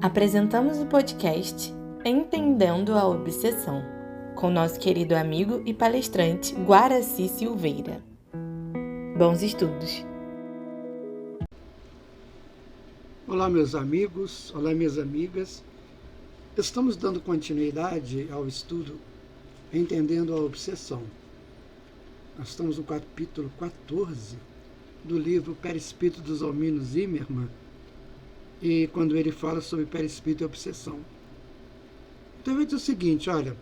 Apresentamos o podcast Entendendo a Obsessão, com nosso querido amigo e palestrante Guaraci Silveira. Bons estudos! Olá, meus amigos, olá, minhas amigas. Estamos dando continuidade ao estudo Entendendo a Obsessão. Nós estamos no capítulo 14 do livro Perispírito do Zalmino Zimmermann, e quando ele fala sobre perispírito e obsessão. Então ele diz o seguinte, olha,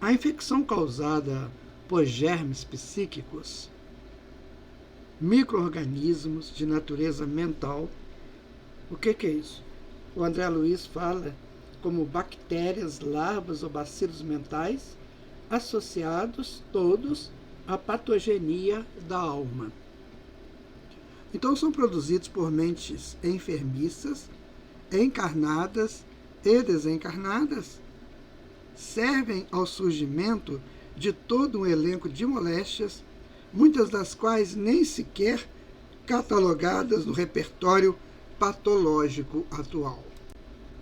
a infecção causada por germes psíquicos, micro-organismos de natureza mental, o que é isso? O André Luiz fala como bactérias, larvas ou bacilos mentais associados todos à patogenia da alma. Então são produzidos por mentes enfermiças, encarnadas e desencarnadas, servem ao surgimento de todo um elenco de moléstias, muitas das quais nem sequer catalogadas no repertório patológico atual.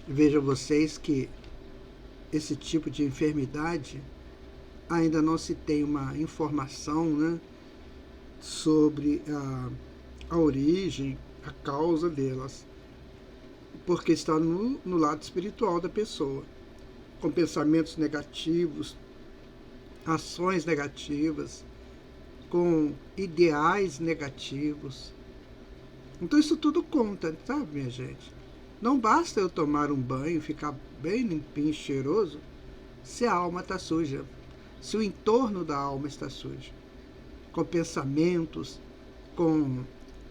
Vejam vocês que esse tipo de enfermidade ainda não se tem uma informação, né, sobre a origem, a causa delas, porque está no lado espiritual da pessoa, com pensamentos negativos, ações negativas, com ideais negativos. Então isso tudo conta, sabe, minha gente? Não basta eu tomar um banho, ficar bem limpinho, cheiroso, se a alma está suja, se o entorno da alma está sujo, com pensamentos, com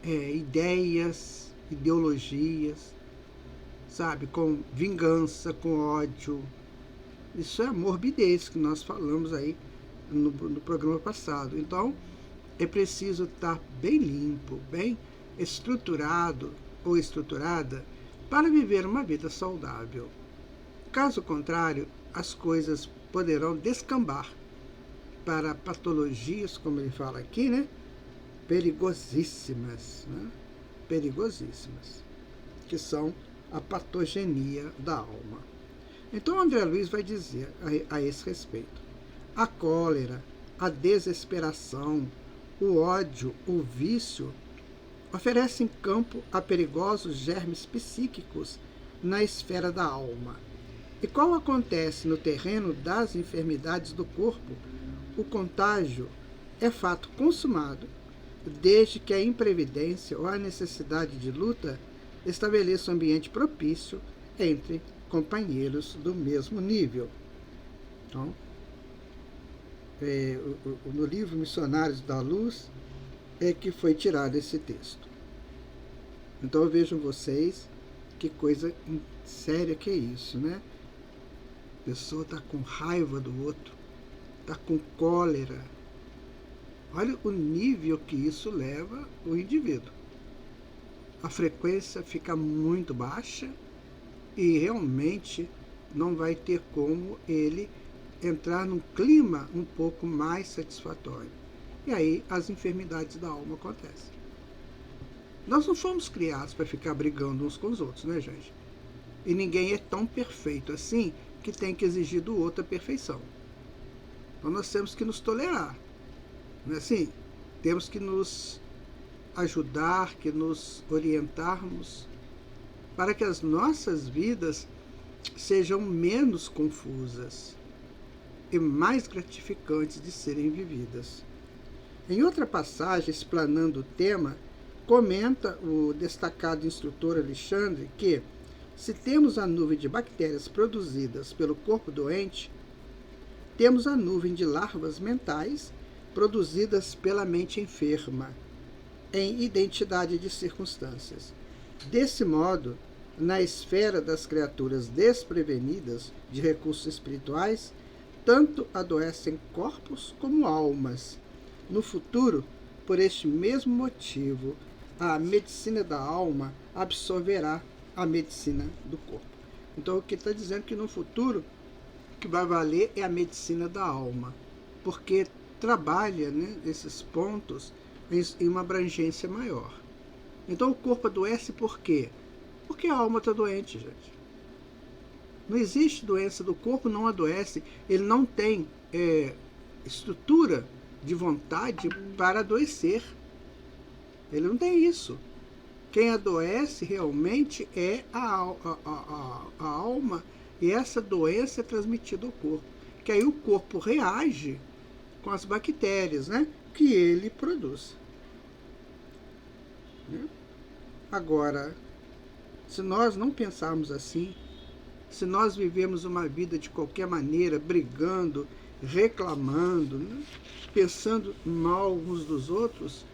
ideias, ideologias, sabe, com vingança, com ódio. Isso é a morbidez que nós falamos aí no programa passado. Então, é preciso estar bem limpo, bem estruturado ou estruturada para viver uma vida saudável. Caso contrário, as coisas poderão descambar para patologias, como ele fala aqui, né? Perigosíssimas, né? Perigosíssimas, que são a patogenia da alma. Então André Luiz vai dizer a esse respeito: a cólera, a desesperação, o ódio, o vício oferecem campo a perigosos germes psíquicos na esfera da alma. E qual acontece no terreno das enfermidades do corpo, o contágio é fato consumado, desde que a imprevidência ou a necessidade de luta estabeleça um ambiente propício entre companheiros do mesmo nível. Então, no livro Missionários da Luz é que foi tirado esse texto. Então vejam vocês que coisa séria que é isso, né? A pessoa está com raiva do outro, está com cólera. Olha o nível que isso leva o indivíduo. A frequência fica muito baixa e realmente não vai ter como ele entrar num clima um pouco mais satisfatório. E aí as enfermidades da alma acontecem. Nós não fomos criados para ficar brigando uns com os outros, né, gente? E ninguém é tão perfeito assim que tem que exigir do outro a perfeição. Então nós temos que nos tolerar. Não é assim? Temos que nos ajudar, que nos orientarmos para que as nossas vidas sejam menos confusas e mais gratificantes de serem vividas. Em outra passagem, explanando o tema, comenta o destacado instrutor Alexandre que, se temos a nuvem de bactérias produzidas pelo corpo doente, temos a nuvem de larvas mentais produzidas pela mente enferma, em identidade de circunstâncias. Desse modo, na esfera das criaturas desprevenidas de recursos espirituais, tanto adoecem corpos como almas. No futuro, por este mesmo motivo, a medicina da alma absorverá a medicina do corpo. Então, o que está dizendo que no futuro, o que vai valer é a medicina da alma, porque trabalha, né, esses pontos em uma abrangência maior. Então o corpo adoece por quê? Porque a alma está doente, gente. Não existe doença do corpo, não adoece. Ele não tem estrutura de vontade para adoecer. Ele não tem isso. Quem adoece realmente é a alma, e essa doença é transmitida ao corpo. Que aí o corpo reage com as bactérias, né, que ele produz. Agora, se nós não pensarmos assim, se nós vivemos uma vida de qualquer maneira, brigando, reclamando, né, pensando mal uns dos outros,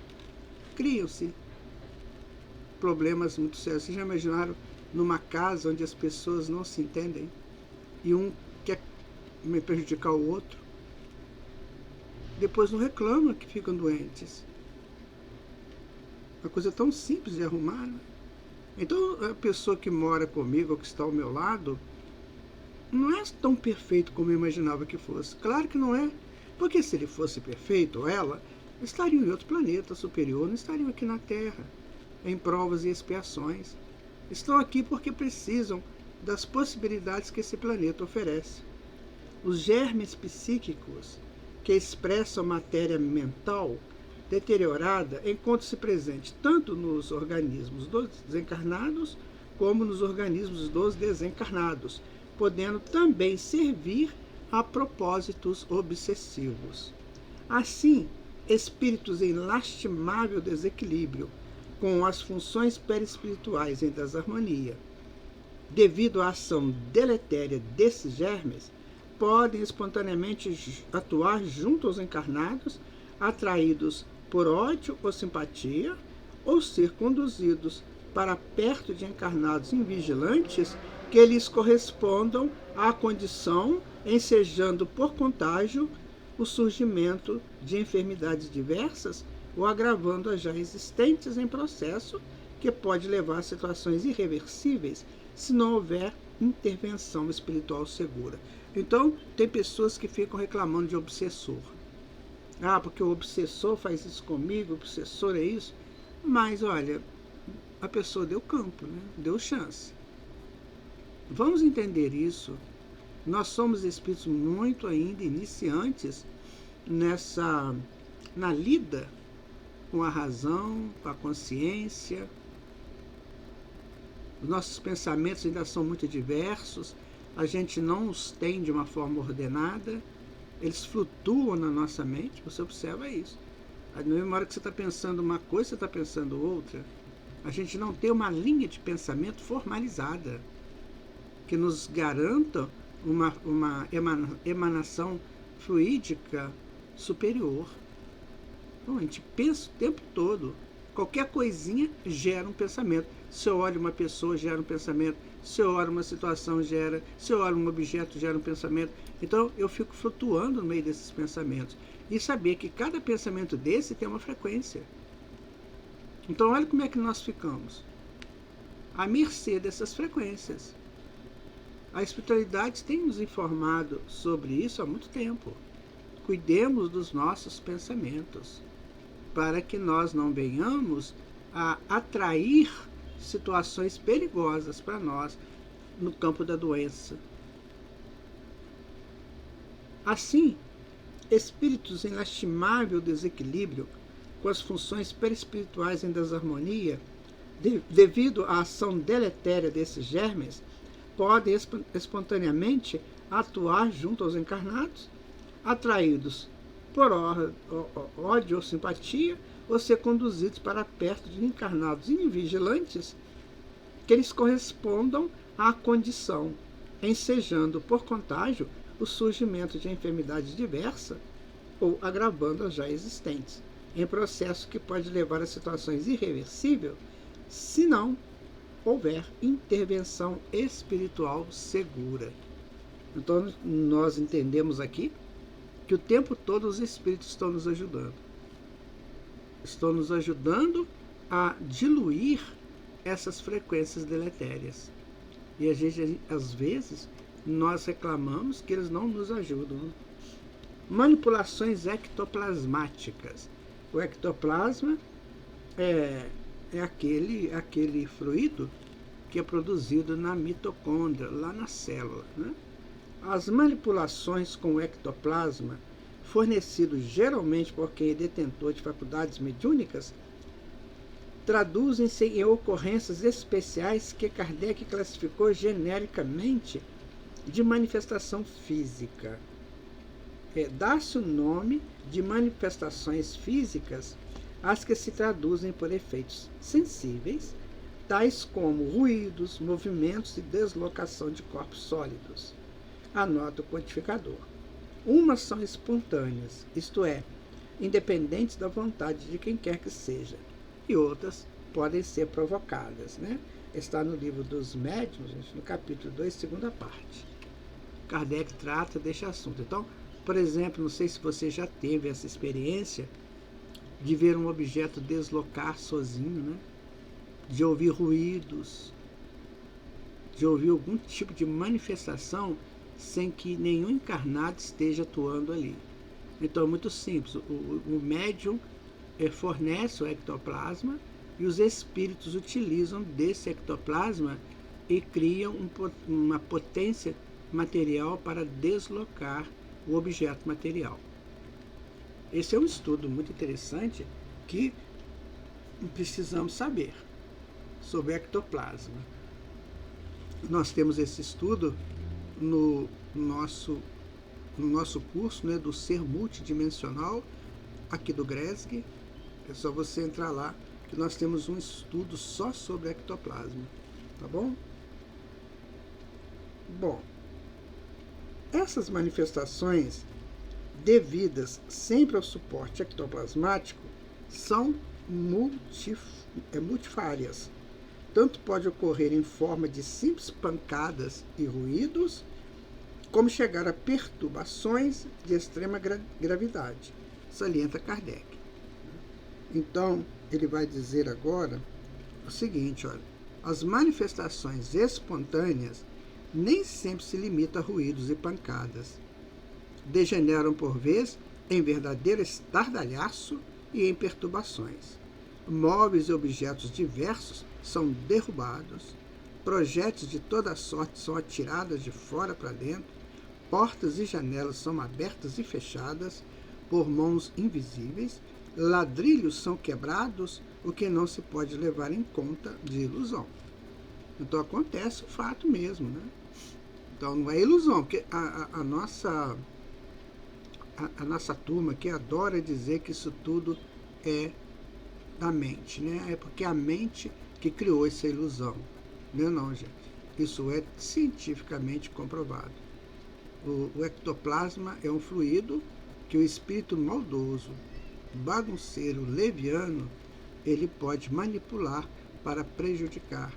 criam-se problemas muito sérios. Vocês já imaginaram numa casa onde as pessoas não se entendem e um quer prejudicar o outro? Depois não reclama que ficam doentes. Uma coisa tão simples de arrumar, né? Então, a pessoa que mora comigo ou que está ao meu lado não é tão perfeito como eu imaginava que fosse. Claro que não é. Porque se ele fosse perfeito, ou ela, estariam em outro planeta superior, não estariam aqui na Terra, em provas e expiações. Estão aqui porque precisam das possibilidades que esse planeta oferece. Os germes psíquicos que expressam matéria mental deteriorada encontram-se presentes tanto nos organismos dos desencarnados como nos organismos dos desencarnados, podendo também servir a propósitos obsessivos. Assim, espíritos em lastimável desequilíbrio com as funções perispirituais em desarmonia, devido à ação deletéria desses germes, podem espontaneamente atuar junto aos encarnados, atraídos por ódio ou simpatia, ou ser conduzidos para perto de encarnados invigilantes que lhes correspondam à condição, ensejando por contágio o surgimento de enfermidades diversas ou agravando as já existentes em processo, que pode levar a situações irreversíveis se não houver intervenção espiritual segura. Então, tem pessoas que ficam reclamando de obsessor. Ah, porque o obsessor faz isso comigo, o obsessor é isso. Mas, olha, a pessoa deu campo, né? Deu chance. Vamos entender isso. Nós somos espíritos muito ainda iniciantes na lida com a razão, com a consciência. Os nossos pensamentos ainda são muito diversos, a gente não os tem de uma forma ordenada, eles flutuam na nossa mente, você observa isso. Na mesma hora que você está pensando uma coisa, você está pensando outra. A gente não tem uma linha de pensamento formalizada que nos garanta uma emanação fluídica superior. Então, a gente pensa o tempo todo. Qualquer coisinha gera um pensamento. Se eu olho uma pessoa, gera um pensamento. Se eu olho uma situação, gera. Se eu olho um objeto, gera um pensamento. Então, eu fico flutuando no meio desses pensamentos. E saber que cada pensamento desse tem uma frequência. Então, olha como é que nós ficamos. À mercê dessas frequências. A espiritualidade tem nos informado sobre isso há muito tempo. Cuidemos dos nossos pensamentos, para que nós não venhamos a atrair situações perigosas para nós no campo da doença. Assim, espíritos em lastimável desequilíbrio, com as funções perispirituais em desarmonia, devido à ação deletéria desses germes, podem espontaneamente atuar junto aos encarnados, atraídos por ódio ou simpatia, ou ser conduzidos para perto de encarnados invigilantes que eles correspondam à condição, ensejando por contágio o surgimento de enfermidades diversas ou agravando as já existentes, em processo que pode levar a situações irreversíveis se não houver intervenção espiritual segura. Então, nós entendemos aqui que o tempo todo os espíritos estão nos ajudando. Estão nos ajudando a diluir essas frequências deletérias. E a gente, às vezes, nós reclamamos que eles não nos ajudam. Manipulações ectoplasmáticas. O ectoplasma é aquele fluido que é produzido na mitocôndria, lá na célula, né? As manipulações com o ectoplasma, fornecido geralmente por quem é detentor de faculdades mediúnicas, traduzem-se em ocorrências especiais que Kardec classificou genericamente de manifestação física. Dá-se o nome de manifestações físicas às que se traduzem por efeitos sensíveis, tais como ruídos, movimentos e deslocação de corpos sólidos. Anota o codificador. Umas são espontâneas, isto é, independentes da vontade de quem quer que seja, e outras podem ser provocadas, né? Está no livro dos médiuns, no capítulo 2, segunda parte. Kardec trata deste assunto. Então, por exemplo, não sei se você já teve essa experiência de ver um objeto deslocar sozinho, né? De ouvir ruídos, de ouvir algum tipo de manifestação sem que nenhum encarnado esteja atuando ali. Então é muito simples, o médium fornece o ectoplasma e os espíritos utilizam desse ectoplasma e criam uma potência material para deslocar o objeto material. Esse é um estudo muito interessante que precisamos saber sobre ectoplasma. Nós temos esse estudo no nosso curso, né, do Ser Multidimensional, aqui do GRESG. É só você entrar lá, que nós temos um estudo só sobre ectoplasma. Tá bom? Bom, essas manifestações devidas sempre ao suporte ectoplasmático são multifárias. Tanto pode ocorrer em forma de simples pancadas e ruídos, como chegar a perturbações de extrema gravidade, salienta Kardec. Então, ele vai dizer agora o seguinte, olha, as manifestações espontâneas nem sempre se limitam a ruídos e pancadas. Degeneram, por vezes, em verdadeiro estardalhaço e em perturbações. Móveis e objetos diversos são derrubados, projéteis de toda sorte são atirados de fora para dentro, portas e janelas são abertas e fechadas por mãos invisíveis, ladrilhos são quebrados, o que não se pode levar em conta de ilusão. Então acontece o fato mesmo, né? Então não é ilusão, porque a nossa turma que adora dizer que isso tudo é da mente, né? É porque a mente que criou essa ilusão. Não, gente. Isso é cientificamente comprovado. O ectoplasma é um fluido que o espírito maldoso, bagunceiro, leviano, ele pode manipular para prejudicar,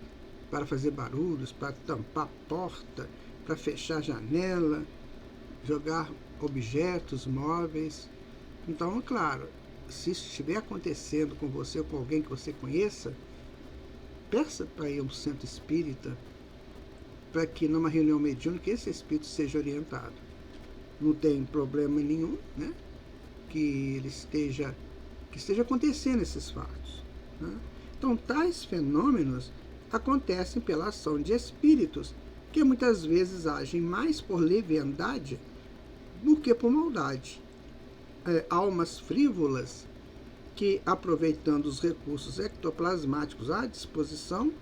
para fazer barulhos, para tampar a porta, para fechar a janela, jogar objetos, móveis. Então, é claro, se isso estiver acontecendo com você ou com alguém que você conheça, peça para ir a um centro espírita, para que numa reunião mediúnica esse espírito seja orientado. Não tem problema nenhum, né, que esteja acontecendo esses fatos, né? Então, tais fenômenos acontecem pela ação de espíritos que muitas vezes agem mais por leviandade do que por maldade. Almas frívolas que, aproveitando os recursos ectoplasmáticos à disposição,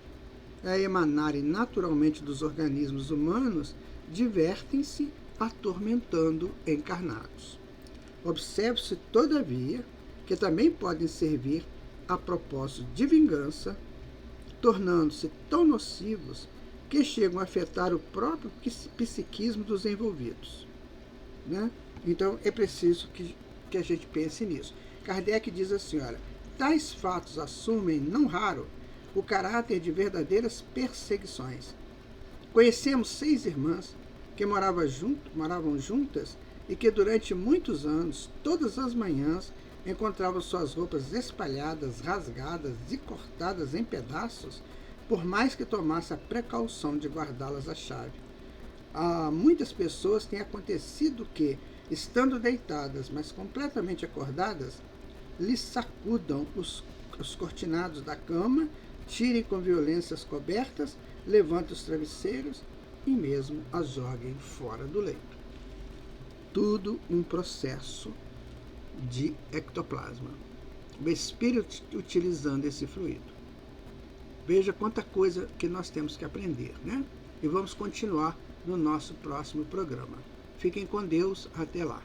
a emanarem naturalmente dos organismos humanos, divertem-se atormentando encarnados. Observe-se, todavia, que também podem servir a propósito de vingança, tornando-se tão nocivos que chegam a afetar o próprio psiquismo dos envolvidos, né? Então, é preciso que a gente pense nisso. Kardec diz assim, olha, tais fatos assumem, não raro, o caráter de verdadeiras perseguições. Conhecemos 6 irmãs que moravam juntas e que durante muitos anos, todas as manhãs, encontravam suas roupas espalhadas, rasgadas e cortadas em pedaços, por mais que tomasse a precaução de guardá-las à chave. A muitas pessoas tem acontecido que, estando deitadas, mas completamente acordadas, lhes sacudam os cortinados da cama tirem com violência as cobertas, levantem os travesseiros e mesmo as joguem fora do leito. Tudo um processo de ectoplasma. O espírito utilizando esse fluido. Veja quanta coisa que nós temos que aprender, né? E vamos continuar no nosso próximo programa. Fiquem com Deus, até lá.